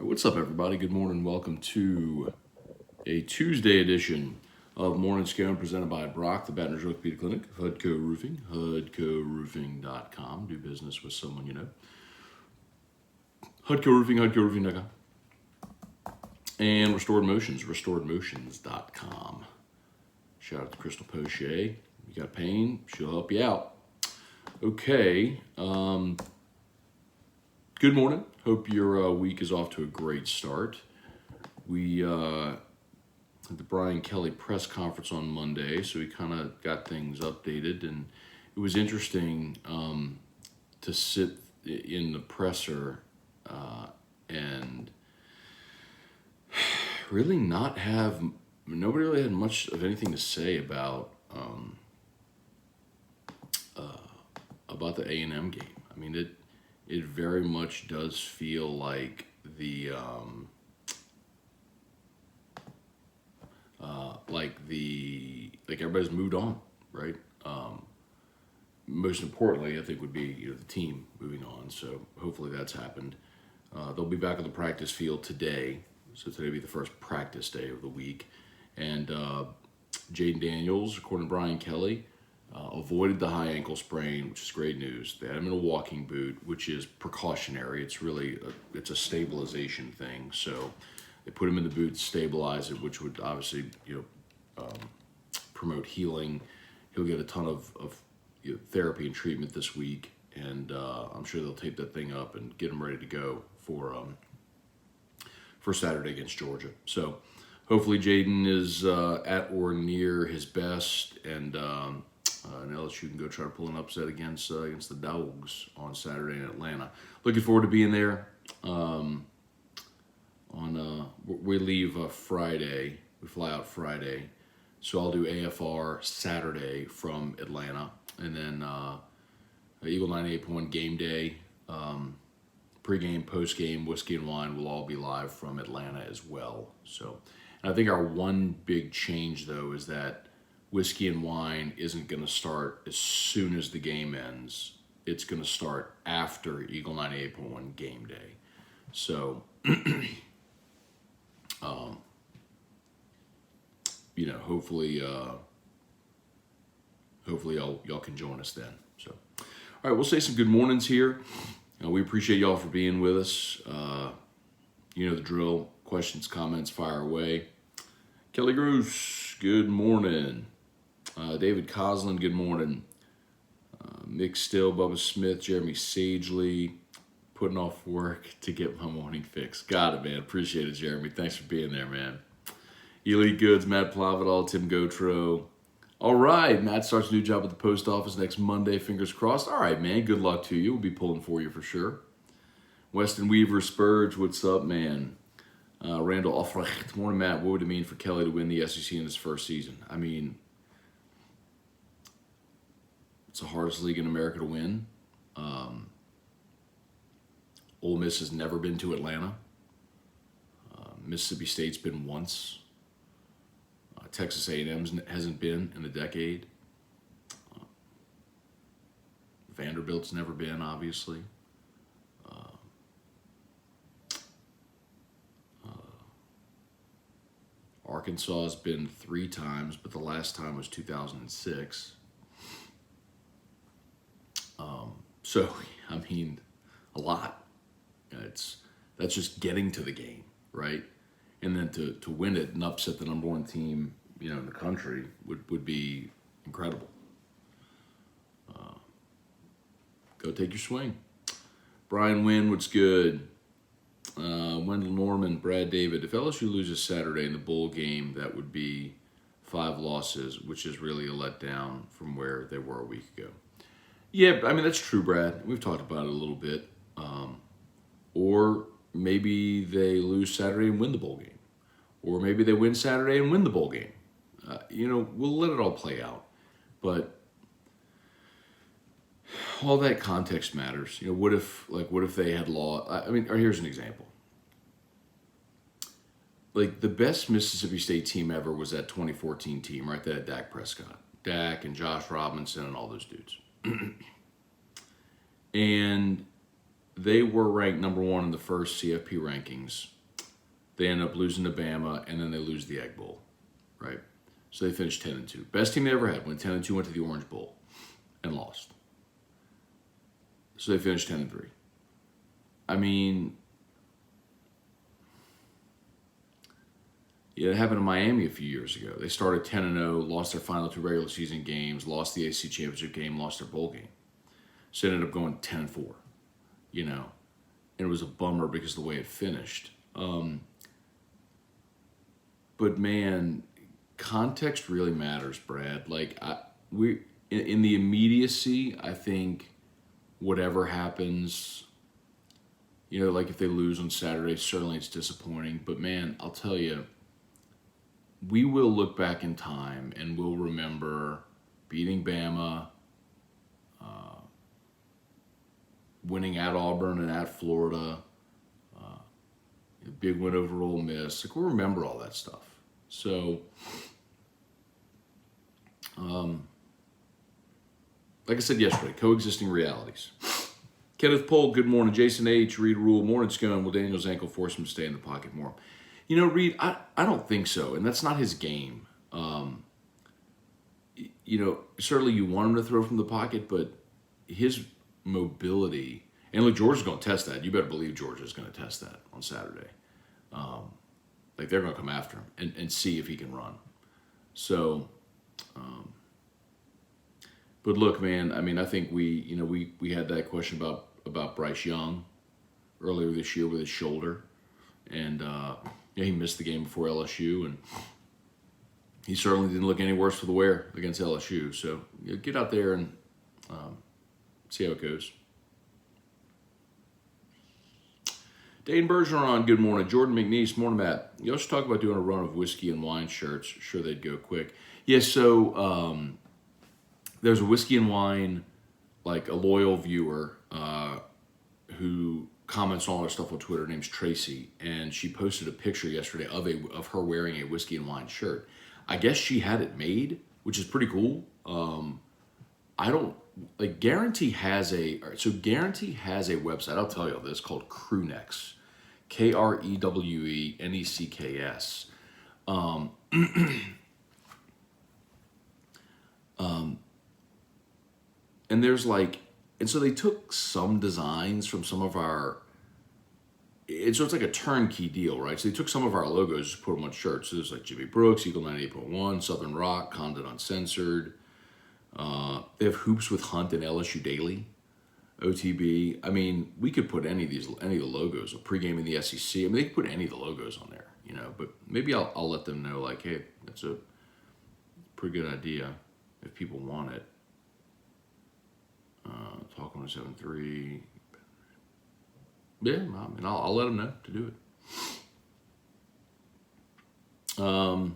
What's up, everybody? Good morning. Welcome to a Tuesday edition of Morning Scone presented by Brock, the Baton Rouge Orthopedic Clinic, Hudco Roofing, HudcoRoofing.com. Do business with someone you know. Hudco Roofing, HudcoRoofing.com. And Restored Motions, RestoredMotions.com. Shout out to Crystal Poche. You got pain, she'll help you out. Okay. Good morning. Hope your week is off to a great start. We had the Brian Kelly press conference on Monday, so we kind of got things updated, and it was interesting to sit in the presser and really nobody really had much of anything to say about the A&M game. I mean, it very much does feel like like everybody's moved on, right? Most importantly, I think would be the team moving on. So hopefully that's happened. They'll be back on the practice field today. So today will be the first practice day of the week, and Jayden Daniels, according to Brian Kelly, avoided the high ankle sprain, which is great news. They had him in a walking boot, which is precautionary. It's really it's a stabilization thing. So they put him in the boot to stabilize it, which would obviously promote healing. He'll get a ton of therapy and treatment this week, and I'm sure they'll tape that thing up and get him ready to go for Saturday against Georgia. So hopefully Jayden is at or near his best, and LSU can go try to pull an upset against the Dogs on Saturday in Atlanta. Looking forward to being there. We leave Friday. We fly out Friday, so I'll do AFR Saturday from Atlanta, and then Eagle 98.1 game day, pregame, postgame, whiskey and wine will all be live from Atlanta as well. So, and I think our one big change though is that whiskey and wine isn't going to start as soon as the game ends. It's going to start after Eagle 98.1 game day. So, hopefully y'all can join us then. So, all right, we'll say some good mornings here. We appreciate y'all for being with us. You know the drill. Questions, comments, fire away. Kelly Gross, good morning. David Coslin, good morning. Mick Still, Bubba Smith, Jeremy Sagely, putting off work to get my morning fix. Got it, man. Appreciate it, Jeremy. Thanks for being there, man. Elite Goods, Matt Plavidal, Tim Gotro. All right, Matt starts a new job at the post office next Monday. Fingers crossed. All right, man. Good luck to you. We'll be pulling for you for sure. Weston Weaver, Spurge, what's up, man? Randall Offrecht, morning, Matt. What would it mean for Kelly to win the SEC in his first season? I mean, it's the hardest league in America to win. Ole Miss has never been to Atlanta. Mississippi State's been once. Texas A&M hasn't been in a decade. Vanderbilt's never been, obviously. Arkansas has been 3 times, but the last time was 2006. So, I mean, a lot. That's just getting to the game, right? And then to win it and upset the number 1 team, in the country would be incredible. Go take your swing. Brian Wynn, what's good? Wendell Norman, Brad David. If LSU loses Saturday in the bowl game, that would be 5 losses, which is really a letdown from where they were a week ago. Yeah, I mean, that's true, Brad. We've talked about it a little bit. Or maybe they lose Saturday and win the bowl game. Or maybe they win Saturday and win the bowl game. We'll let it all play out. But all that context matters. What if they had lost? Or here's an example. Like, the best Mississippi State team ever was that 2014 team, right? That had Dak Prescott. Dak and Josh Robinson and all those dudes. And they were ranked number 1 in the first CFP rankings. They end up losing to Bama, and then they lose the Egg Bowl, right? So they finished 10-2. Best team they ever had. Went 10-2, went to the Orange Bowl, and lost. So they finished 10-3. I mean, yeah, it happened in Miami a few years ago. They started 10-0, lost their final 2 regular season games, lost the ACC championship game, lost their bowl game. So it ended up going 10-4, you know. And it was a bummer because of the way it finished. But man, context really matters, Brad. Like in the immediacy, I think whatever happens, you know, like if they lose on Saturday, certainly it's disappointing. But man, I'll tell you, we will look back in time and we'll remember beating Bama, winning at Auburn and at Florida, big win over Ole Miss. Like, we'll remember all that stuff. So, like I said yesterday, coexisting realities. Kenneth Pohl, good morning. Jason H., Reed Rule, morning Scone. Will Daniel's ankle force him to stay in the pocket more? You know, Reed, I don't think so, and that's not his game. You know, certainly you want him to throw from the pocket, but his mobility, and look, Georgia's going to test that. You better believe Georgia's going to test that on Saturday. Like, they're going to come after him and see if he can run. So, but look, man, I mean, I think we had that question about Bryce Young earlier this year with his shoulder. And he missed the game before LSU, and he certainly didn't look any worse for the wear against LSU. So get out there and see how it goes. Dayton Bergeron, good morning. Jordan McNeese, morning, Matt. You also talk about doing a run of whiskey and wine shirts. Sure, they'd go quick. Yeah, so there's a whiskey and wine, like a loyal viewer who comments on all our stuff on Twitter. Her name's Tracy, and she posted a picture yesterday of her wearing a whiskey and wine shirt. I guess she had it made, which is pretty cool. Guarantee has a website. I'll tell you all this, called Crewnex, Krewenecks. And there's and so they took some designs from some of our, so it's like a turnkey deal, right? So they took some of our logos, just put them on shirts. So there's like Jimmy Brooks, Eagle 98.1, Southern Rock, Condit Uncensored. They have Hoops with Hunt and LSU Daily, OTB. I mean, we could put any of the logos, or pregame in the SEC. I mean, they could put any of the logos on there, you know. But maybe I'll let them know, like, hey, that's a pretty good idea if people want it. Talk 107.3. Yeah, I mean, I'll let them know to do it.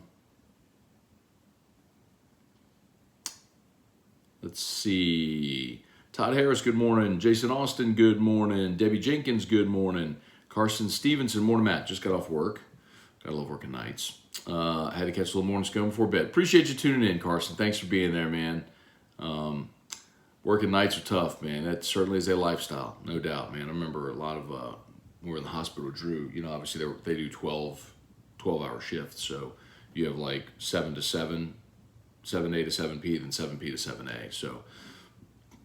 Let's see. Todd Harris, good morning. Jason Austin, good morning. Debbie Jenkins, good morning. Carson Stevenson, morning, Matt. Just got off work. Gotta love working nights. Had to catch a little morning Scone before bed. Appreciate you tuning in, Carson. Thanks for being there, man. Working nights are tough, man. That certainly is a lifestyle, no doubt, man. I remember a lot of, when we were in the hospital with Drew, you know, obviously they do 12-hour shifts. So you have like 7 to 7, 7A to 7P, then 7P to 7A. So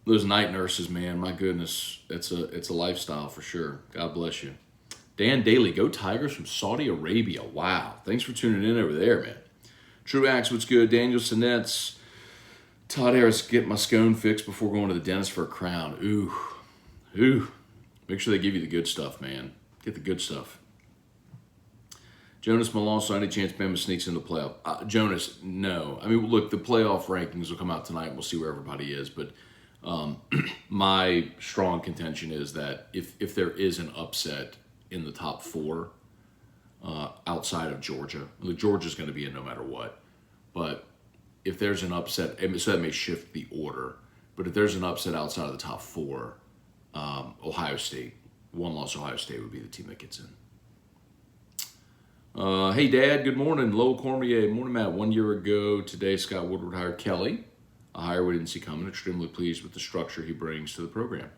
those night nurses, man, my goodness, it's a lifestyle for sure. God bless you. Dan Daly, go Tigers from Saudi Arabia. Wow. Thanks for tuning in over there, man. True Axe, what's good? Daniel Sinetz. Todd Harris, get my Scone fixed before going to the dentist for a crown. Ooh. Make sure they give you the good stuff, man. Get the good stuff. Jonas Malonzo, any chance Bama sneaks in the playoff? Jonas, no. I mean, look, the playoff rankings will come out tonight. We'll see where everybody is. But my strong contention is that if there is an upset in the top 4 outside of Georgia, look, Georgia's going to be in no matter what. But if there's an upset, so that may shift the order, but if there's an upset outside of the top 4, Ohio State, one-loss Ohio State would be the team that gets in. Hey, Dad, good morning. Lowell Cormier, morning, Matt. 1 year ago today, Scott Woodward hired Kelly, a hire we didn't see coming. Extremely pleased with the structure he brings to the program.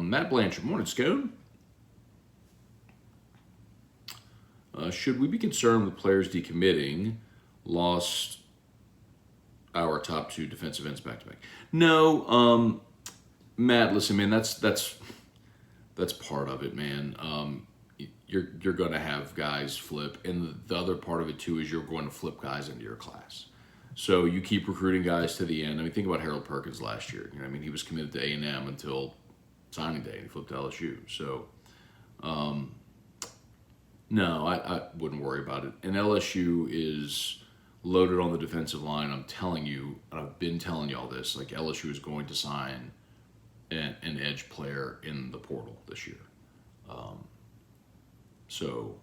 Matt Blanchard, morning, Scone. Should we be concerned with players decommitting? Lost our top 2 defensive ends back to back. No, Matt. Listen, man. That's part of it, man. You're going to have guys flip, and the other part of it too is you're going to flip guys into your class. So you keep recruiting guys to the end. I mean, think about Harold Perkins last year. You know, I mean, he was committed to A&M until signing day, and he flipped to LSU. So, no, I wouldn't worry about it. And LSU is loaded on the defensive line. I'm telling you, and I've been telling you all this. Like LSU is going to sign an edge player in the portal this year. So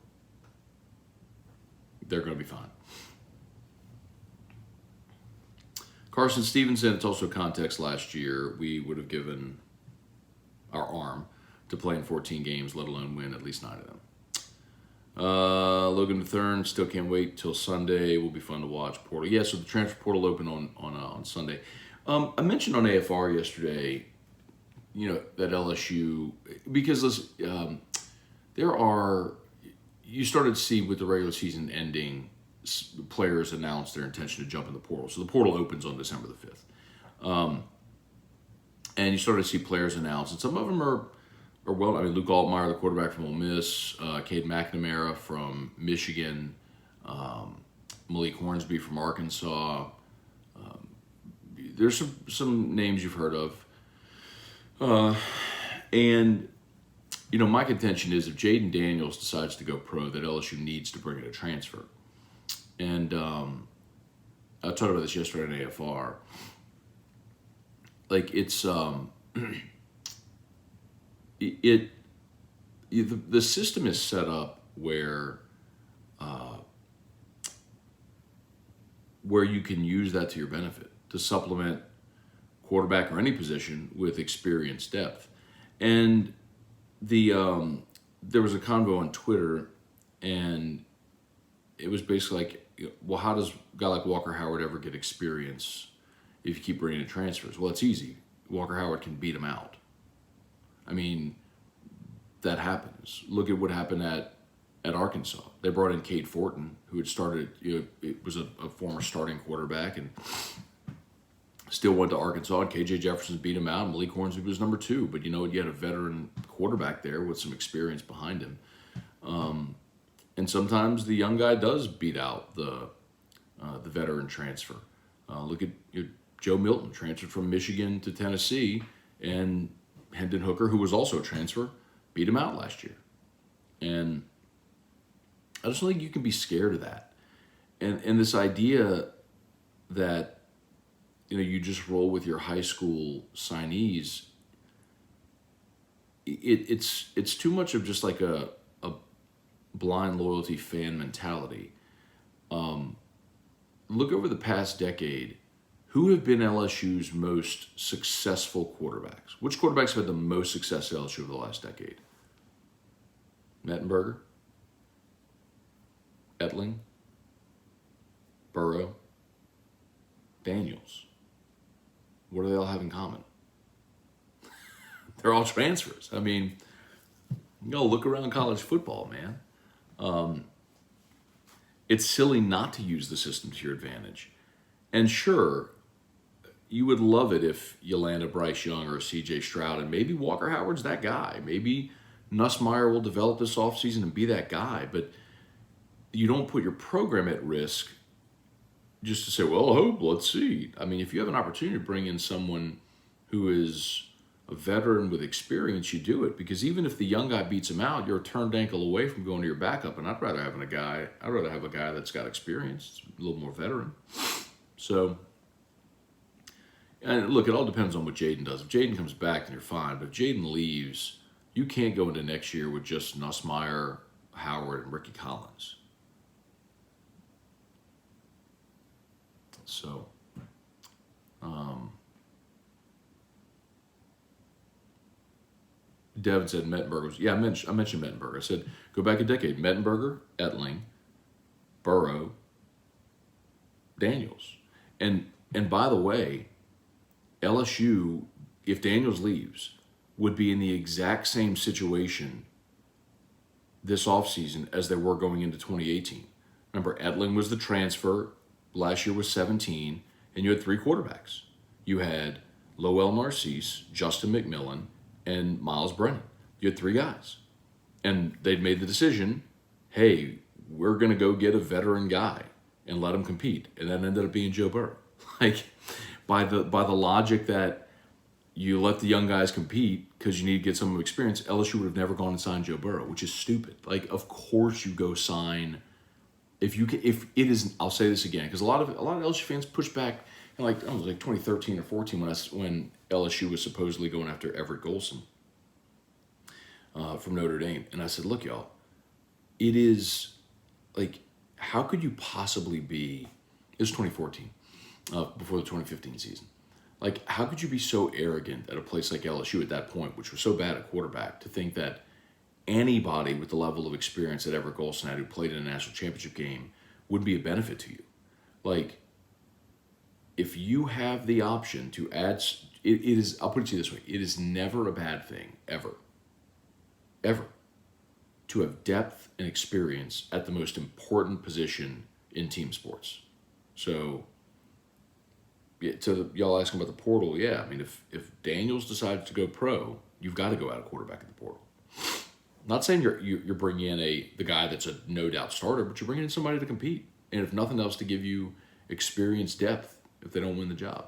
they're going to be fine. Carson Stevenson, it's also context last year. We would have given our arm to play in 14 games, let alone win at least 9 of them. Logan Mathern, still can't wait till Sunday. Will be fun to watch. Portal. Yeah, so the transfer portal open on Sunday. I mentioned on AFR yesterday, you know, that LSU, because listen, you started to see with the regular season ending, players announce their intention to jump in the portal. So the portal opens on December the 5th. And you started to see players announce, and some of them are well, I mean, Luke Altmaier, the quarterback from Ole Miss, Cade McNamara from Michigan, Malik Hornsby from Arkansas. There's some names you've heard of. And, you know, my contention is if Jayden Daniels decides to go pro, that LSU needs to bring in a transfer. And I talked about this yesterday on AFR. Like, it's the system is set up where you can use that to your benefit to supplement quarterback or any position with experience depth. And there was a convo on Twitter, and it was basically like, well, how does a guy like Walker Howard ever get experience if you keep bringing in transfers? Well, it's easy. Walker Howard can beat him out. I mean, that happens. Look at what happened at Arkansas. They brought in Cade Fortin, who had started, you know, it was a former starting quarterback, and still went to Arkansas, and KJ Jefferson beat him out, and Malik Hornsby was number 2. But you know, you had a veteran quarterback there with some experience behind him. And sometimes the young guy does beat out the veteran transfer. Look at Joe Milton, transferred from Michigan to Tennessee, and Hendon Hooker, who was also a transfer, beat him out last year. And I just don't think you can be scared of that. And this idea that, you know, you just roll with your high school signees, it's too much of just like a blind loyalty fan mentality. Look over the past decade. Who have been LSU's most successful quarterbacks? Which quarterbacks have had the most success at LSU over the last decade? Mettenberger? Etling? Burrow? Daniels? What do they all have in common? They're all transfers. I mean, you gotta look around college football, man. It's silly not to use the system to your advantage. And sure, you would love it if you land a Bryce Young or a C.J. Stroud, and maybe Walker Howard's that guy. Maybe Nussmeier will develop this offseason and be that guy. But you don't put your program at risk just to say, well, I hope, let's see. I mean, if you have an opportunity to bring in someone who is a veteran with experience, you do it. Because even if the young guy beats him out, you're a turned ankle away from going to your backup. And I'd rather have a guy that's got experience, a little more veteran. So, and look, it all depends on what Jayden does. If Jayden comes back, then you're fine. But if Jayden leaves, you can't go into next year with just Nussmeier, Howard, and Ricky Collins. So, Devin said Mettenberger was, yeah, I mentioned Mettenberger. I said, go back a decade. Mettenberger, Etling, Burrow, Daniels. And by the way, LSU if Daniels leaves, would be in the exact same situation this offseason as they were going into 2018. Remember, Edling was the transfer. Last year was 17, and you had 3 quarterbacks. You had Lowell Narcisse, Justin McMillan, and Miles Brennan. You had 3 guys. And they'd made the decision, hey, we're going to go get a veteran guy and let him compete. And that ended up being Joe Burrow. Like, by the logic that you let the young guys compete because you need to get some experience, LSU would have never gone and signed Joe Burrow, which is stupid. Like, of course you go sign. If it is, I'll say this again, because a lot of LSU fans push back, and like, it was like 2013 or 14 when LSU was supposedly going after Everett Golson from Notre Dame, and I said, look, y'all, it is like, how could you possibly be? It was 2014, before the 2015 season. Like, how could you be so arrogant at a place like LSU at that point, which was so bad at quarterback, to think that anybody with the level of experience that Everett Golson had, who played in a national championship game, would be a benefit to you? Like, if you have the option to add, it is, I'll put it to you this way, it is never a bad thing, ever, to have depth and experience at the most important position in team sports. So, to y'all asking about the portal, yeah, I mean, if Daniels decides to go pro, you've got to go out of quarterback in the portal. Not saying you're bringing in the guy that's a no doubt starter, but you're bringing in somebody to compete, and if nothing else, to give you experience depth if they don't win the job.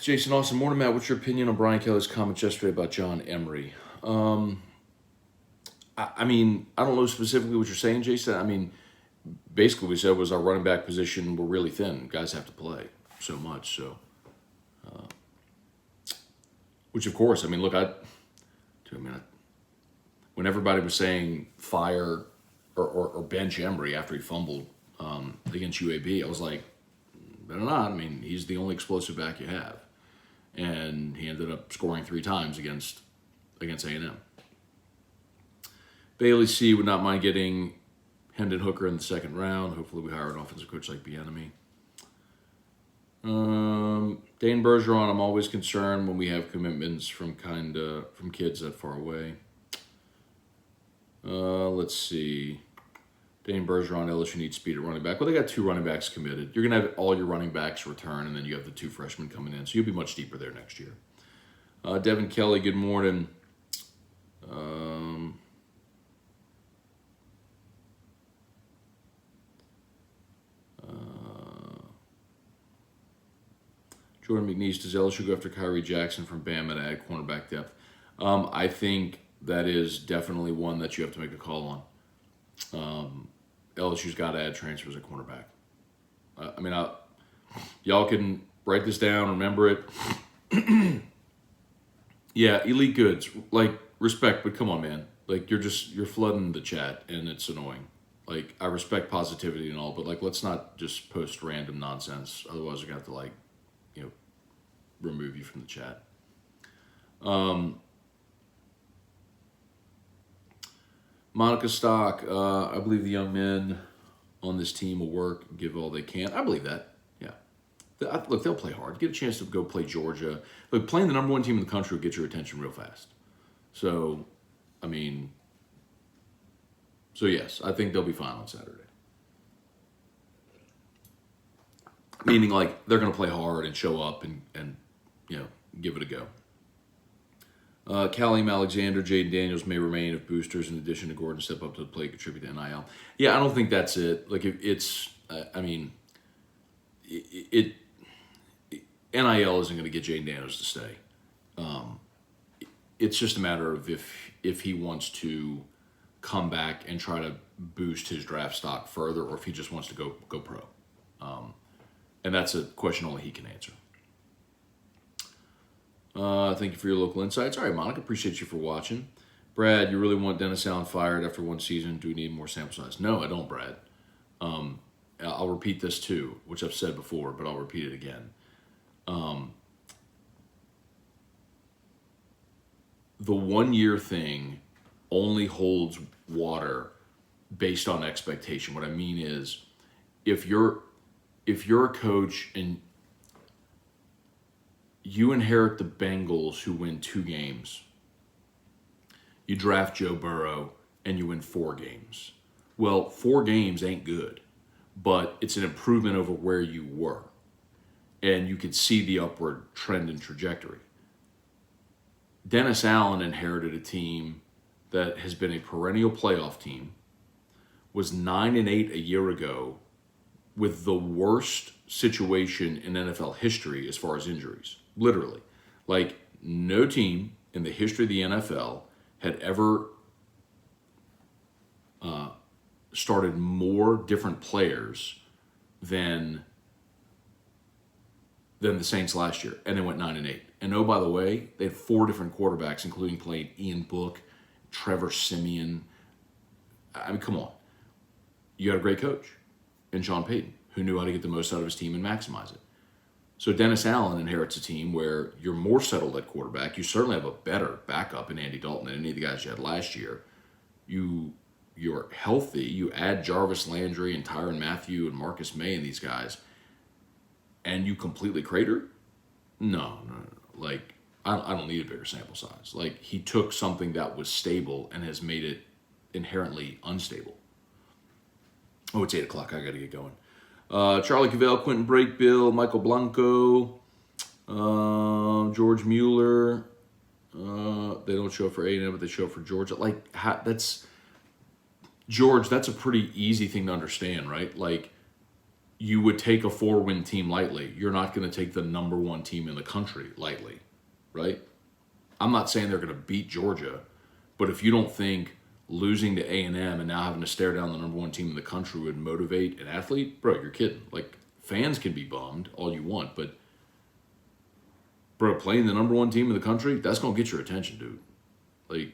Jason Austin, morning, Matt. What's your opinion on Brian Kelly's comments yesterday about John Emery? I mean, I don't know specifically what you're saying, Jason. I mean, basically, what we said was our running back position, we're really thin. Guys have to play so much. So, which of course, I mean, look, when everybody was saying fire or bench Emery after he fumbled against UAB, I was like, better not. I mean, he's the only explosive back you have, and he ended up scoring 3 times against A&M. Bailey C would not mind getting Hendon Hooker in the 2nd round. Hopefully we hire an offensive coach like Bieniemy. Dane Bergeron, I'm always concerned when we have commitments from kids that far away. Let's see. Dane Bergeron, LSU needs speed at running back. Well, they got 2 running backs committed. You're going to have all your running backs return, and then you have the 2 freshmen coming in. So you'll be much deeper there next year. Devin Kelly, good morning. Jordan McNeese, does LSU go after Kyrie Jackson from Bama to add cornerback depth? I think that is definitely one that you have to make a call on. LSU's got to add transfers at cornerback. I mean, y'all can write this down, remember it. Yeah, elite goods, like, respect, but come on, man. Like, you're flooding the chat, and it's annoying. Like, I respect positivity and all, but, like, let's not just post random nonsense. Otherwise, we're going to have to, like, remove you from the chat. Monica Stock, I believe the young men on this team will work and give all they can. I believe that, yeah. Look, they'll play hard. Get a chance to go play Georgia. Look, playing the number 1 team in the country will get your attention real fast. So, I mean, yes, I think they'll be fine on Saturday. Meaning, like, they're going to play hard and show up and give it a go. Callum Alexander, Jayden Daniels may remain if boosters, in addition to Gordon, step up to the plate, contribute to NIL. Yeah, I don't think that's it. Like, it's, I mean, NIL isn't going to get Jayden Daniels to stay. It's just a matter of if he wants to come back and try to boost his draft stock further, or if he just wants to go pro. And that's a question only he can answer. Thank you for your local insights. All right, Monica, appreciate you for watching. Brad, you really want Dennis Allen fired after 1 season? Do we need more sample size? No, I don't, Brad. I'll repeat this too, which I've said before, but I'll repeat it again. The 1-year thing only holds water based on expectation. What I mean is, if you're if you're a coach and you inherit the Bengals who win 2 games, you draft Joe Burrow and you win 4 games. Well, 4 games ain't good, but it's an improvement over where you were. And you could see the upward trend and trajectory. Dennis Allen inherited a team that has been a perennial playoff team, was 9-8 a year ago, with the worst situation in NFL history as far as injuries. Literally. Like, no team in the history of the NFL had ever started more different players than the Saints last year, and they went 9-8. And oh, by the way, they had 4 different quarterbacks, including playing Ian Book, Trevor Siemian. I mean, come on. You got a great coach in Sean Payton, who knew how to get the most out of his team and maximize it. So Dennis Allen inherits a team where you're more settled at quarterback. You certainly have a better backup in Andy Dalton than any of the guys you had last year. You're healthy. You add Jarvis Landry and Tyrann Mathieu and Marcus May and these guys, and you completely crater? No. Like, I don't need a bigger sample size. Like, he took something that was stable and has made it inherently unstable. Oh, it's 8 o'clock. I got to get going. Charlie Cavell, Quentin Brakebill, Michael Blanco, George Mueller. They don't show up for A&M, but they show up for Georgia. Like, George, that's a pretty easy thing to understand, right? Like, you would take a 4-win team lightly. You're not going to take the number 1 team in the country lightly, right? I'm not saying they're going to beat Georgia, but if you don't think losing to A&M and now having to stare down the number 1 team in the country would motivate an athlete, bro, you're kidding. Like, fans can be bummed all you want, but bro, playing the number 1 team in the country, that's going to get your attention, dude. Like,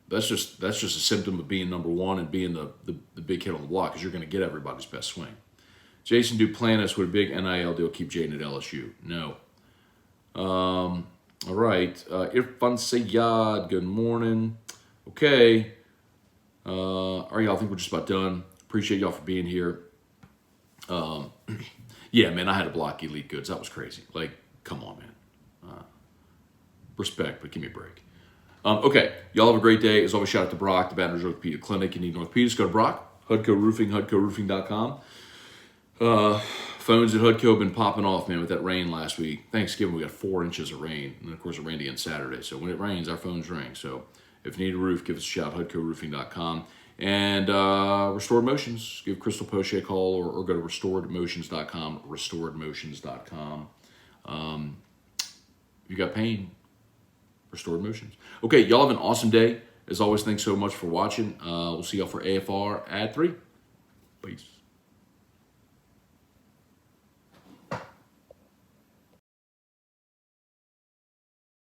that's just a symptom of being number 1 and being the big kid on the block, because you're going to get everybody's best swing. Jason Duplantis, would a big NIL deal keep Jayden at LSU? No. All right. Irfan Sayyad, good morning. Okay. All right, y'all. I think we're just about done. Appreciate y'all for being here. Yeah, man, I had to block Elite Goods. That was crazy. Like, come on, man. Respect, but give me a break. Okay, y'all have a great day. As always, shout out to Brock, the Baton Rouge Orthopedic Clinic. You need orthopedics, go to Brock, Hudco Roofing, HudcoRoofing.com. Phones at Hudco have been popping off, man, with that rain last week. Thanksgiving, we got 4 inches of rain. And, of course, it rained again Saturday. So when it rains, our phones ring. So if you need a roof, give us a shout, HudcoRoofing.com. And Restored Motions, give Crystal Poche a call or go to RestoredMotions.com, RestoredMotions.com. If you got pain, Restored Motions. Okay, y'all have an awesome day. As always, thanks so much for watching. We'll see y'all for AFR at 3. Peace.